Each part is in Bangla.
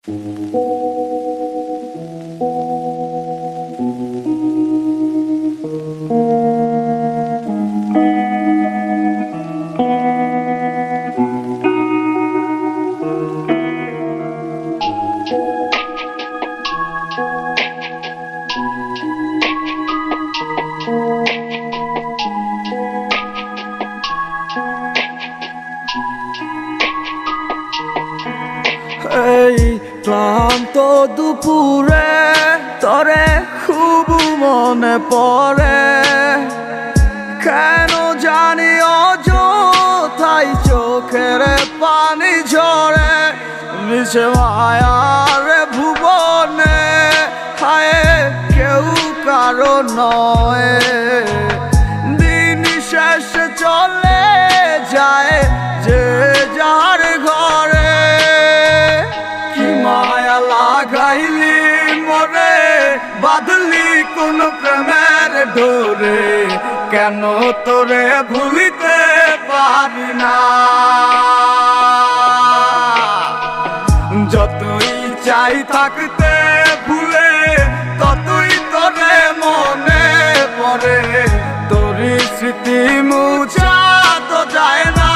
এই ক্লান্ত দুপুরে তরে খুব মনে পড়ে, কেন জানি অযথাই চোখের পানি ঝরে। মিশে মায়ার ভুবনে হায় কেউ কারো নয়, দিন শেষে চলে যায় যে যার ঘরে। কি মায়া লাগাইলি মরে, বাঁধলি কোন প্রেমের ডোরে, কেন তোরে ভুলিতে পারি না। যতই চাই থাকতে ভুলে, ততই তোরে মনে পড়ে, তোরই স্মৃতি মুছা তো যায় না।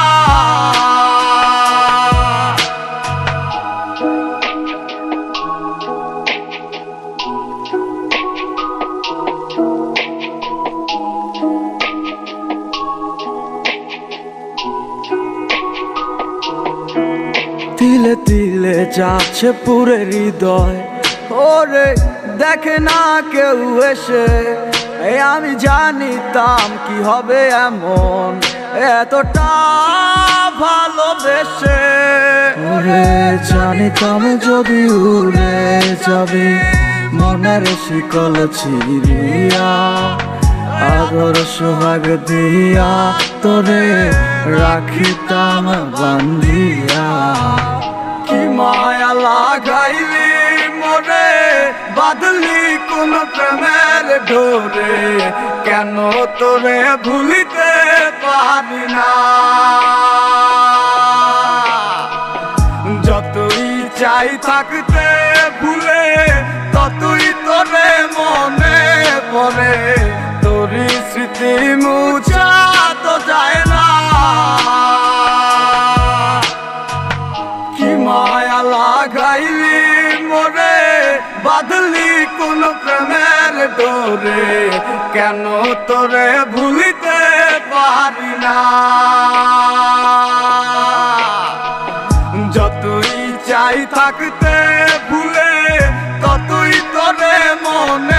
তিলে তিলে যাচ্ছে পুরে হৃদয়, ওরে দেখে না কেউ এসে। আমি জানিতাম কি হবে এমন, এতটা ভালোবেসে। ওরে জানিতাম যদি উড়ে যাবে মনের শিকল ছিড়িয়া, আদর সোহাগ দিয়া তোরে রাখিতাম বান্ধিয়া। কি মায়া লাগাইলি মরে, বাঁধলি কোন প্রেমের ডোরে, কেন তোরে ভুলিতে পারি না। যতই চাই থাকতে ভুলে, ততই তোরে মনে পড়ে, তোরই স্মৃতি মুছা তো যায় না। কি মায়া লাগাইলি মরে, বাঁধলি কোন প্রেমের ডোরে, কেন তোরে ভুলিতে পারি না। যতই চাই থাকতে ভুলে, ততই তোরে মনে